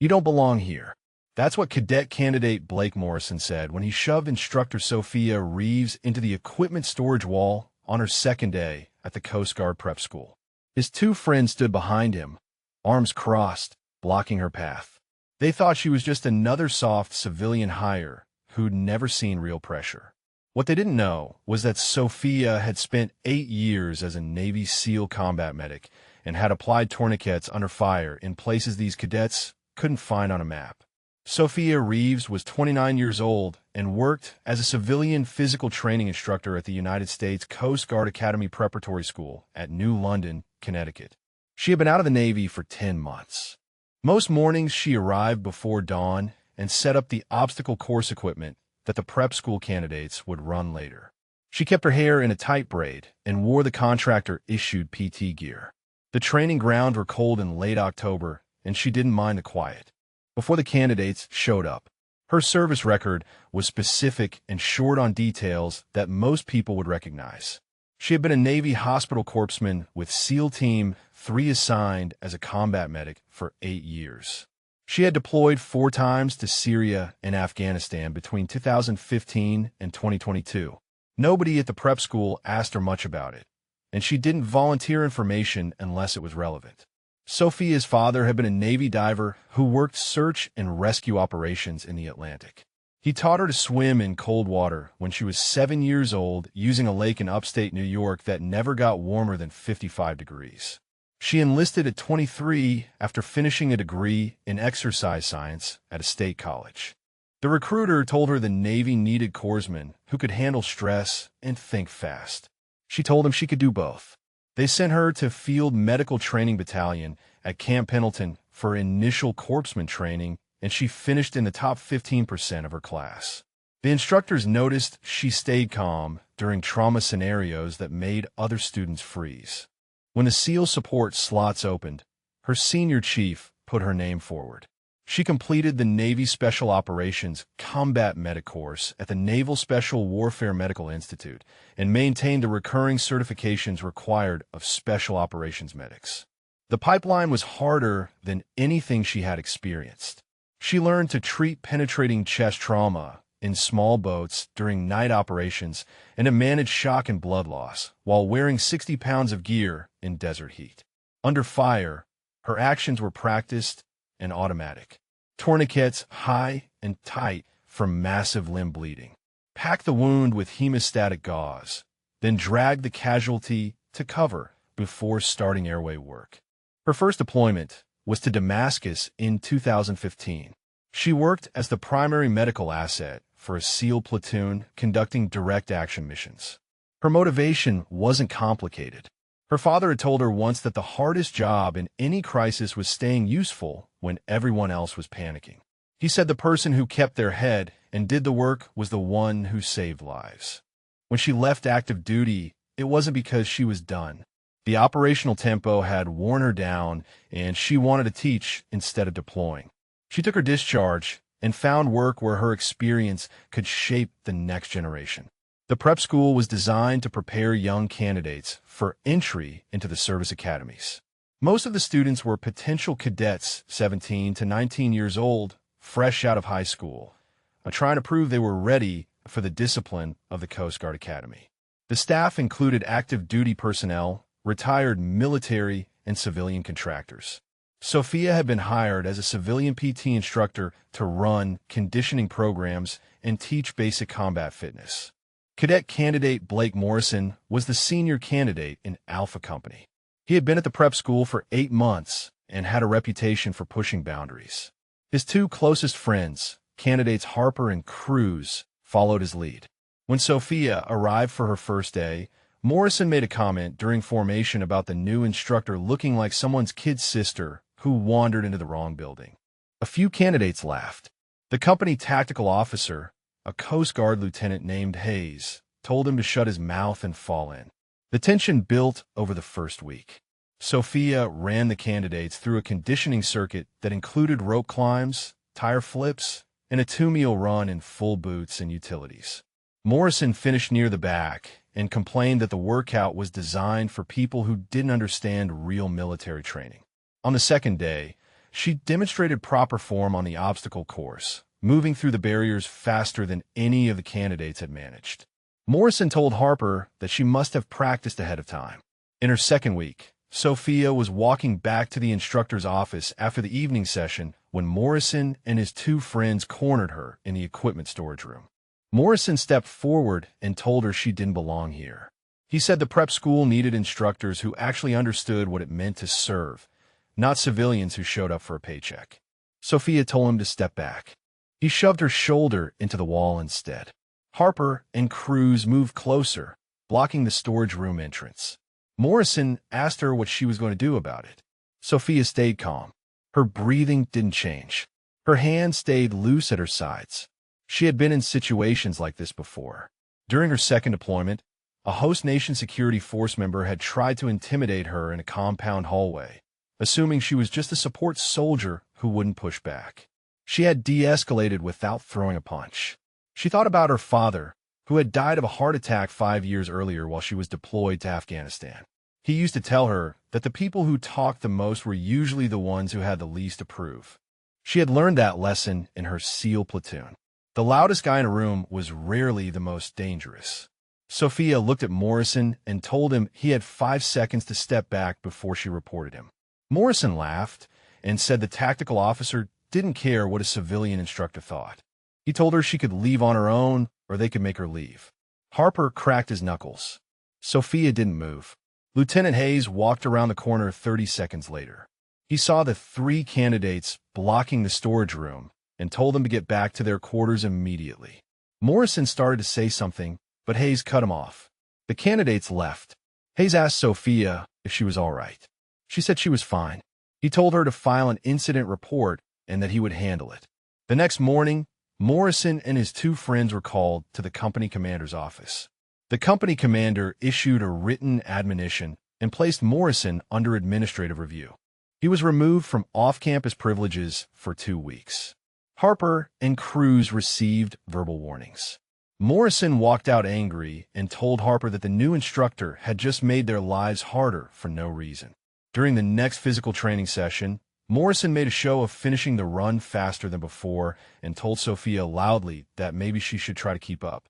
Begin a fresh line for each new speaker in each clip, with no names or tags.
You don't belong here. That's what cadet candidate Blake Morrison said when he shoved instructor Sophia Reeves into the equipment storage wall on her second day at the Coast Guard prep school. His two friends stood behind him, arms crossed, blocking her path. They thought she was just another soft civilian hire who'd never seen real pressure. What they didn't know was that Sophia had spent 8 years as a Navy SEAL combat medic and had applied tourniquets under fire in places these cadets couldn't find on a map. Sophia Reeves was 29 years old and worked as a civilian physical training instructor at the United States Coast Guard Academy Preparatory School at New London, Connecticut. She had been out of the Navy for 10 months. Most mornings she arrived before dawn and set up the obstacle course equipment that the prep school candidates would run later. She kept her hair in a tight braid and wore the contractor-issued PT gear. The training grounds were cold in late October, and she didn't mind the quiet. Before the candidates showed up, her service record was specific and short on details that most people would recognize. She had been a Navy hospital corpsman with SEAL Team 3 assigned as a combat medic for 8 years. She had deployed 4 times to Syria and Afghanistan between 2015 and 2022. Nobody at the prep school asked her much about it, and she didn't volunteer information unless it was relevant. Sophia's father had been a Navy diver who worked search and rescue operations in the Atlantic. He taught her to swim in cold water when she was 7 years old using a lake in upstate New York that never got warmer than 55 degrees. She enlisted at 23 after finishing a degree in exercise science at a state college. The recruiter told her the Navy needed corpsmen who could handle stress and think fast. She told him she could do both. They sent her to Field Medical Training Battalion at Camp Pendleton for initial corpsman training, and she finished in the top 15% of her class. The instructors noticed she stayed calm during trauma scenarios that made other students freeze. When the SEAL support slots opened, her senior chief put her name forward. She completed the Navy Special Operations Combat Medic course at the Naval Special Warfare Medical Institute and maintained the recurring certifications required of Special Operations medics. The pipeline was harder than anything she had experienced. She learned to treat penetrating chest trauma in small boats during night operations and to manage shock and blood loss while wearing 60 pounds of gear in desert heat. Under fire, her actions were practiced and automatic. Tourniquets high and tight for massive limb bleeding. Pack the wound with hemostatic gauze, then drag the casualty to cover before starting airway work. Her first deployment was to Damascus in 2015. She worked as the primary medical asset for a SEAL platoon conducting direct action missions. Her motivation wasn't complicated. Her father had told her once that the hardest job in any crisis was staying useful when everyone else was panicking. He said the person who kept their head and did the work was the one who saved lives. When she left active duty, it wasn't because she was done. The operational tempo had worn her down, and she wanted to teach instead of deploying. She took her discharge and found work where her experience could shape the next generation. The prep school was designed to prepare young candidates for entry into the service academies. Most of the students were potential cadets 17 to 19 years old, fresh out of high school, trying to prove they were ready for the discipline of the Coast Guard Academy. The staff included active duty personnel, retired military, and civilian contractors. Sophia had been hired as a civilian PT instructor to run conditioning programs and teach basic combat fitness. Cadet candidate Blake Morrison was the senior candidate in Alpha Company. He had been at the prep school for 8 months and had a reputation for pushing boundaries. His 2 closest friends, candidates Harper and Cruz, followed his lead. When Sophia arrived for her first day, Morrison made a comment during formation about the new instructor looking like someone's kid sister who wandered into the wrong building. A few candidates laughed. The company tactical officer, a Coast Guard lieutenant named Hayes, told him to shut his mouth and fall in. The tension built over the first week. Sophia ran the candidates through a conditioning circuit that included rope climbs, tire flips, and a 2-meal run in full boots and utilities. Morrison finished near the back and complained that the workout was designed for people who didn't understand real military training. On the second day, She demonstrated proper form on the obstacle course, moving through the barriers faster than any of the candidates had managed. Morrison told Harper that she must have practiced ahead of time. In her second week, Sophia was walking back to the instructor's office after the evening session when Morrison and his two friends cornered her in the equipment storage room. Morrison stepped forward and told her she didn't belong here. He said the prep school needed instructors who actually understood what it meant to serve, not civilians who showed up for a paycheck. Sophia told him to step back. He shoved her shoulder into the wall instead. Harper and Cruz moved closer, blocking the storage room entrance. Morrison asked her what she was going to do about it. Sophia stayed calm. Her breathing didn't change. Her hands stayed loose at her sides. She had been in situations like this before. During her second deployment, a host nation security force member had tried to intimidate her in a compound hallway, assuming she was just a support soldier who wouldn't push back. She had de-escalated without throwing a punch. She thought about her father, who had died of a heart attack 5 years earlier while she was deployed to Afghanistan. He used to tell her that the people who talked the most were usually the ones who had the least to prove. She had learned that lesson in her SEAL platoon. The loudest guy in a room was rarely the most dangerous. Sophia looked at Morrison and told him he had 5 seconds to step back before she reported him. Morrison laughed and said the tactical officer didn't care what a civilian instructor thought. He told her she could leave on her own or they could make her leave. Harper cracked his knuckles. Sophia didn't move. Lieutenant Hayes walked around the corner 30 seconds later. He saw the 3 candidates blocking the storage room and told them to get back to their quarters immediately. Morrison started to say something, but Hayes cut him off. The candidates left. Hayes asked Sophia if she was all right. She said she was fine. He told her to file an incident report and that he would handle it. The next morning, Morrison and his 2 friends were called to the company commander's office. The company commander issued a written admonition and placed Morrison under administrative review. He was removed from off-campus privileges for 2 weeks. Harper and Cruz received verbal warnings. Morrison walked out angry and told Harper that the new instructor had just made their lives harder for no reason. During the next physical training session, Morrison made a show of finishing the run faster than before and told Sophia loudly that maybe she should try to keep up.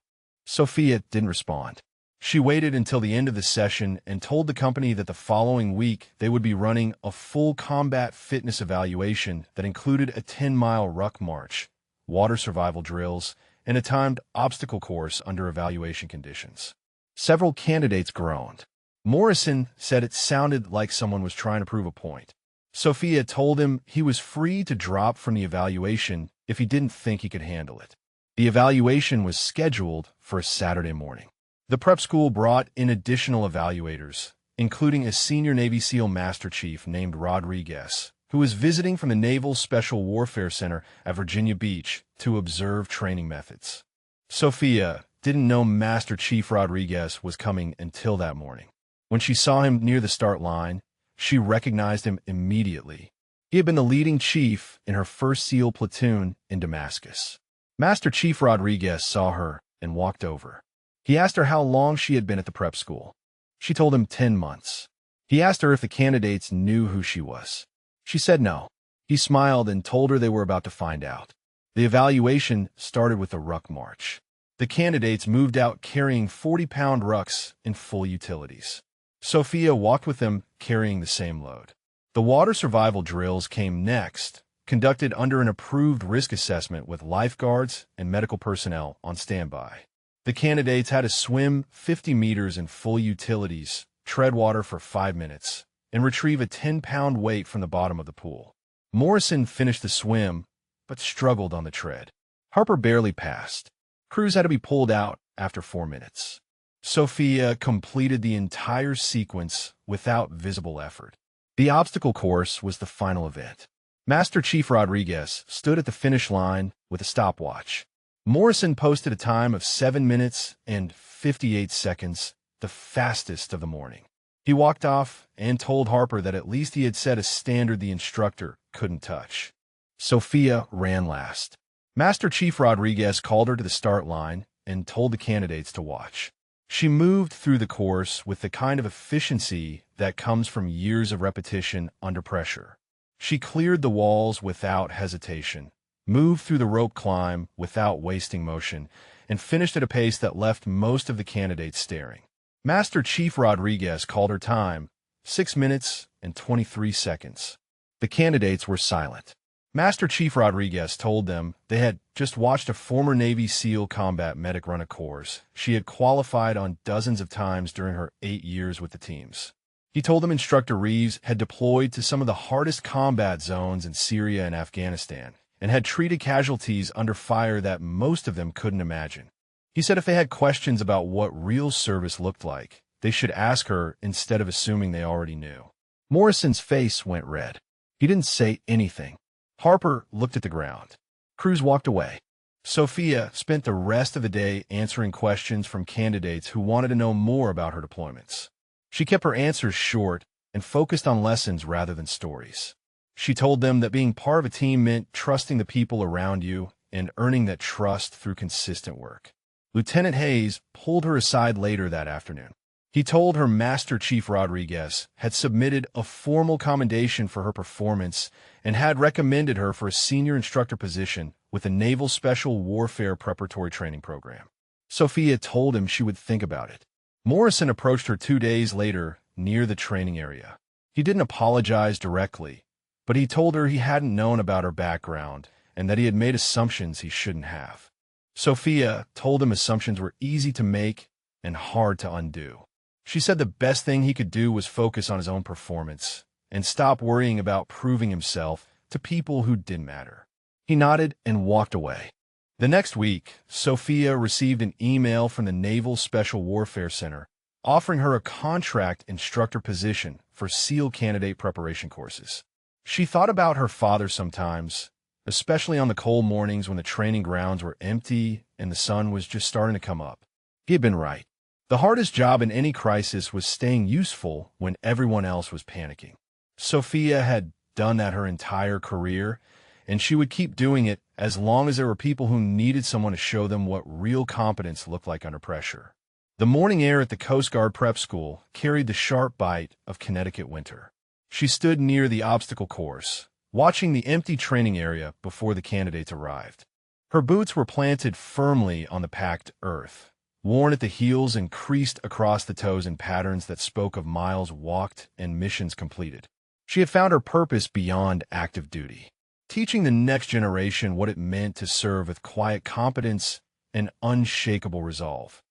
Sophia didn't respond. She waited until the end of the session and told the company that the following week they would be running a full combat fitness evaluation that included a 10-mile ruck march, water survival drills, and a timed obstacle course under evaluation conditions. Several candidates groaned. Morrison said it sounded like someone was trying to prove a point. Sophia told him he was free to drop from the evaluation if he didn't think he could handle it. The evaluation was scheduled for a Saturday morning. The prep school brought in additional evaluators, including a senior Navy SEAL Master Chief named Rodriguez, who was visiting from the Naval Special Warfare Center at Virginia Beach to observe training methods. Sophia didn't know Master Chief Rodriguez was coming until that morning. When she saw him near the start line, she recognized him immediately. He had been the leading chief in her first SEAL platoon in Damascus. Master Chief Rodriguez saw her and walked over. He asked her how long she had been at the prep school. She told him 10 months. He asked her if the candidates knew who she was. She said no. He smiled and told her they were about to find out. The evaluation started with a ruck march. The candidates moved out carrying 40-pound rucks in full utilities. Sophia walked with them carrying the same load. The water survival drills came next, conducted under an approved risk assessment with lifeguards and medical personnel on standby. The candidates had to swim 50 meters in full utilities, tread water for 5 minutes, and retrieve a 10-pound weight from the bottom of the pool. Morrison finished the swim, but struggled on the tread. Harper barely passed. Cruz had to be pulled out after 4 minutes. Sophia completed the entire sequence without visible effort. The obstacle course was the final event. Master Chief Rodriguez stood at the finish line with a stopwatch. Morrison posted a time of 7 minutes and 58 seconds, the fastest of the morning. He walked off and told Harper that at least he had set a standard the instructor couldn't touch. Sophia ran last. Master Chief Rodriguez called her to the start line and told the candidates to watch. She moved through the course with the kind of efficiency that comes from years of repetition under pressure. She cleared the walls without hesitation, moved through the rope climb without wasting motion, and finished at a pace that left most of the candidates staring. Master Chief Rodriguez called her time, 6 minutes and 23 seconds. The candidates were silent. Master Chief Rodriguez told them they had just watched a former Navy SEAL combat medic run a course she had qualified on dozens of times during her 8 years with the teams. He told them Instructor Reeves had deployed to some of the hardest combat zones in Syria and Afghanistan and had treated casualties under fire that most of them couldn't imagine. He said if they had questions about what real service looked like, they should ask her instead of assuming they already knew. Morrison's face went red. He didn't say anything. Harper looked at the ground. Cruz walked away. Sophia spent the rest of the day answering questions from candidates who wanted to know more about her deployments. She kept her answers short and focused on lessons rather than stories. She told them that being part of a team meant trusting the people around you and earning that trust through consistent work. Lieutenant Hayes pulled her aside later that afternoon. He told her Master Chief Rodriguez had submitted a formal commendation for her performance and had recommended her for a senior instructor position with the Naval Special Warfare Preparatory Training Program. Sophia told him she would think about it. Morrison approached her 2 days later near the training area. He didn't apologize directly, but he told her he hadn't known about her background and that he had made assumptions he shouldn't have. Sophia told him assumptions were easy to make and hard to undo. She said the best thing he could do was focus on his own performance and stop worrying about proving himself to people who didn't matter. He nodded and walked away. The next week, Sophia received an email from the Naval Special Warfare Center offering her a contract instructor position for SEAL candidate preparation courses. She thought about her father sometimes, especially on the cold mornings when the training grounds were empty and the sun was just starting to come up. He had been right. The hardest job in any crisis was staying useful when everyone else was panicking. Sophia had done that her entire career, and she would keep doing it as long as there were people who needed someone to show them what real competence looked like under pressure. The morning air at the Coast Guard prep school carried the sharp bite of Connecticut winter. She stood near the obstacle course, watching the empty training area before the candidates arrived. Her boots were planted firmly on the packed earth, worn at the heels and creased across the toes in patterns that spoke of miles walked and missions completed. She had found her purpose beyond active duty, teaching the next generation what it meant to serve with quiet competence and unshakable resolve.